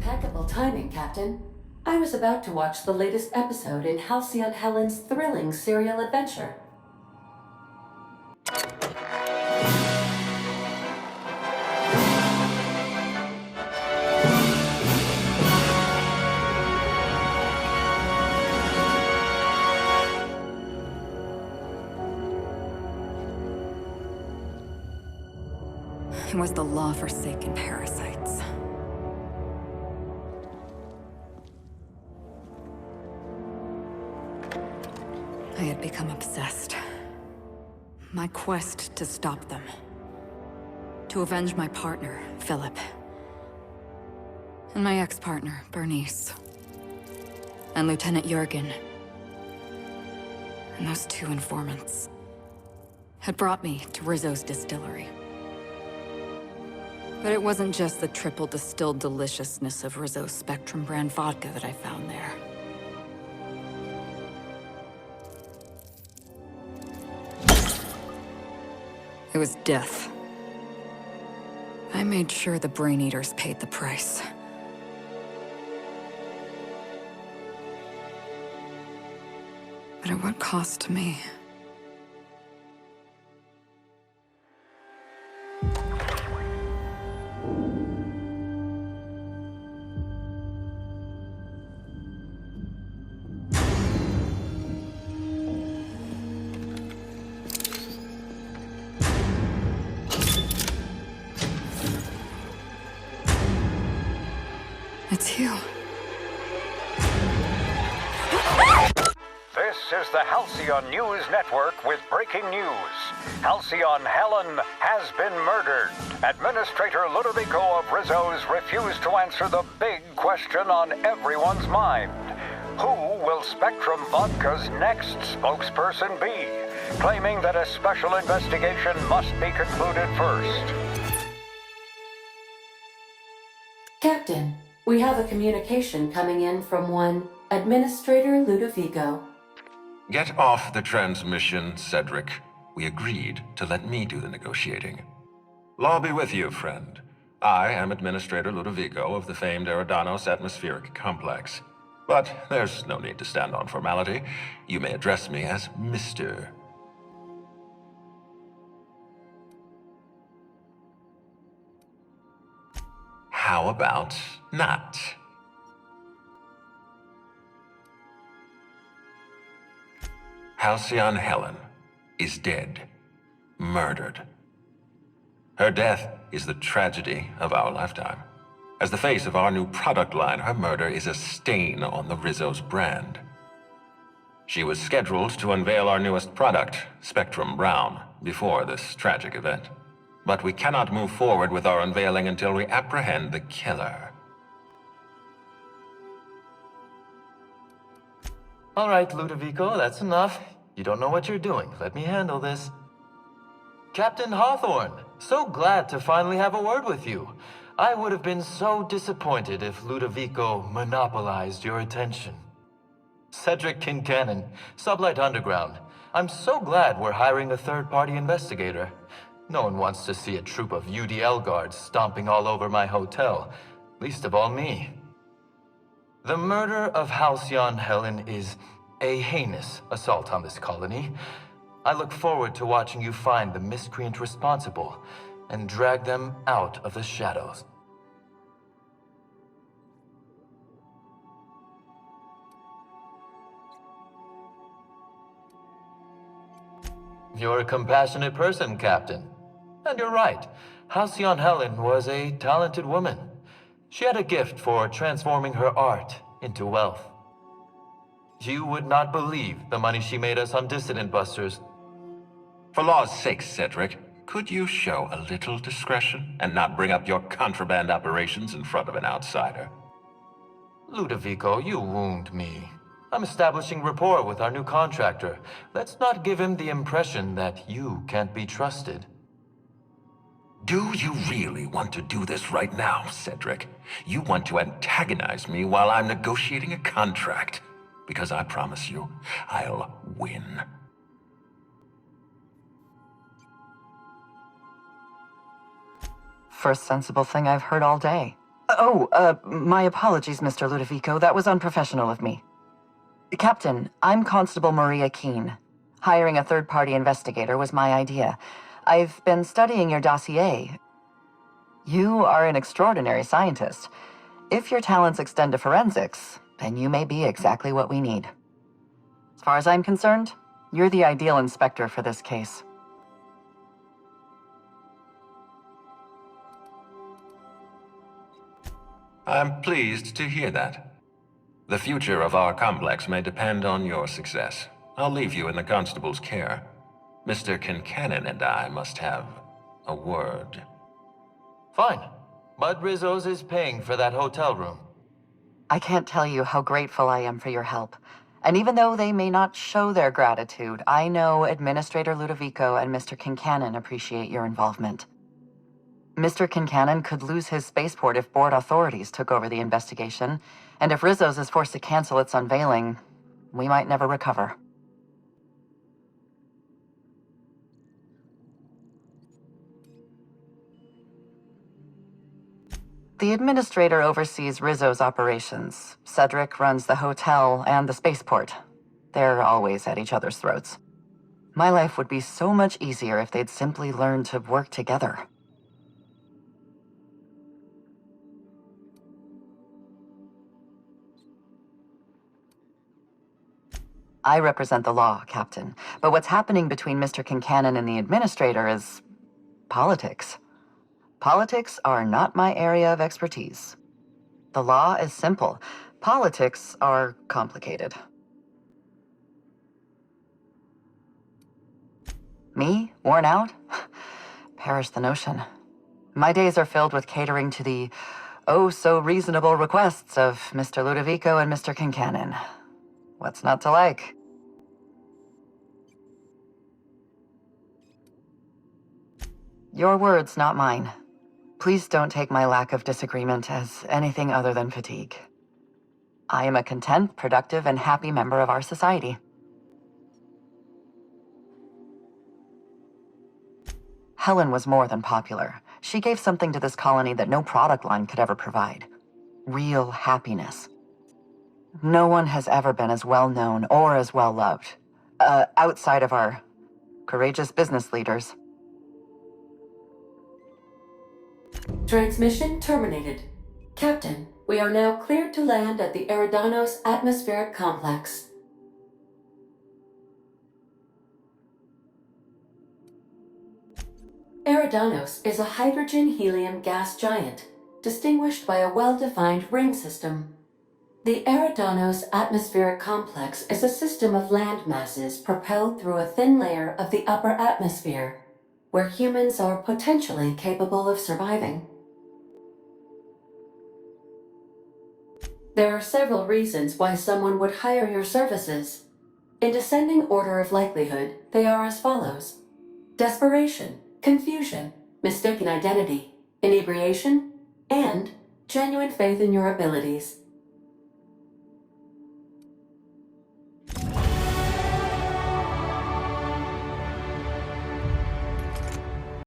Impeccable timing, Captain. I was about to watch the latest episode in Halcyon Helen's thrilling serial adventure. It was the law-forsaken parasites. I had become obsessed. My quest to stop them. To avenge my partner, Philip. And my ex-partner, Bernice. And Lieutenant Jurgen. And those two informants had brought me to Rizzo's distillery. But it wasn't just the triple distilled deliciousness of Rizzo's Spectrum brand vodka that I found there. It was death. I made sure the Brain Eaters paid the price. But at what cost to me? It's you. This is the Halcyon News Network with breaking news. Halcyon Helen has been murdered. Administrator Ludovico of Rizzo's refused to answer the big question on everyone's mind. Who will Spectrum Vodka's next spokesperson be? Claiming that a special investigation must be concluded first. Captain, we have a communication coming in from one Administrator Ludovico. Get off the transmission, Cedric. We agreed to let me do the negotiating. Law be with you, friend. I am Administrator Ludovico of the famed Eridanos Atmospheric Complex. But there's no need to stand on formality. You may address me as Mr. How about not? Halcyon Helen is dead. Murdered. Her death is the tragedy of our lifetime. As the face of our new product line, her murder is a stain on the Rizzo's brand. She was scheduled to unveil our newest product, Spectrum Brown, before this tragic event. But we cannot move forward with our unveiling until we apprehend the killer. All right, Ludovico, that's enough. You don't know what you're doing. Let me handle this. Captain Hawthorne, so glad to finally have a word with you. I would have been so disappointed if Ludovico monopolized your attention. Cedric Kincannon, Sublight Underground. I'm so glad we're hiring a third-party investigator. No one wants to see a troop of UDL guards stomping all over my hotel, least of all me. The murder of Halcyon Helen is a heinous assault on this colony. I look forward to watching you find the miscreant responsible and drag them out of the shadows. You're a compassionate person, Captain. And you're right. Halcyon Helen was a talented woman. She had a gift for transforming her art into wealth. You would not believe the money she made us on Dissident Busters. For law's sake, Cedric, could you show a little discretion and not bring up your contraband operations in front of an outsider? Ludovico, you wound me. I'm establishing rapport with our new contractor. Let's not give him the impression that you can't be trusted. Do you really want to do this right now, Cedric? You want to antagonize me while I'm negotiating a contract? Because I promise you, I'll win. First sensible thing I've heard all day. My apologies, Mr. Ludovico. That was unprofessional of me. Captain, I'm Constable Maria Keene. Hiring a third-party investigator was my idea. I've been studying your dossier. You are an extraordinary scientist. If your talents extend to forensics, then you may be exactly what we need. As far as I'm concerned, you're the ideal inspector for this case. I'm pleased to hear that. The future of our complex may depend on your success. I'll leave you in the constable's care. Mr. Kincannon and I must have a word. Fine. But Rizzo's is paying for that hotel room. I can't tell you how grateful I am for your help. And even though they may not show their gratitude, I know Administrator Ludovico and Mr. Kincannon appreciate your involvement. Mr. Kincannon could lose his spaceport if board authorities took over the investigation, and if Rizzo's is forced to cancel its unveiling, we might never recover. The Administrator oversees Rizzo's operations. Cedric runs the hotel and the spaceport. They're always at each other's throats. My life would be so much easier if they'd simply learn to work together. I represent the law, Captain, but what's happening between Mr. Kincannon and the Administrator is politics. Politics are not my area of expertise. The law is simple. Politics are complicated. Me? Worn out? Perish the notion. My days are filled with catering to the oh-so-reasonable requests of Mr. Ludovico and Mr. Kincannon. What's not to like? Your words, not mine. Please don't take my lack of disagreement as anything other than fatigue. I am a content, productive, and happy member of our society. Helen was more than popular. She gave something to this colony that no product line could ever provide. Real happiness. No one has ever been as well known or as well loved. Outside of our courageous business leaders. Transmission terminated. Captain, we are now cleared to land at the Eridanos Atmospheric Complex. Eridanos is a hydrogen-helium gas giant, distinguished by a well-defined ring system. The Eridanos Atmospheric Complex is a system of land masses propelled through a thin layer of the upper atmosphere, where humans are potentially capable of surviving. There are several reasons why someone would hire your services. In descending order of likelihood, they are as follows: desperation, confusion, mistaken identity, inebriation, and genuine faith in your abilities.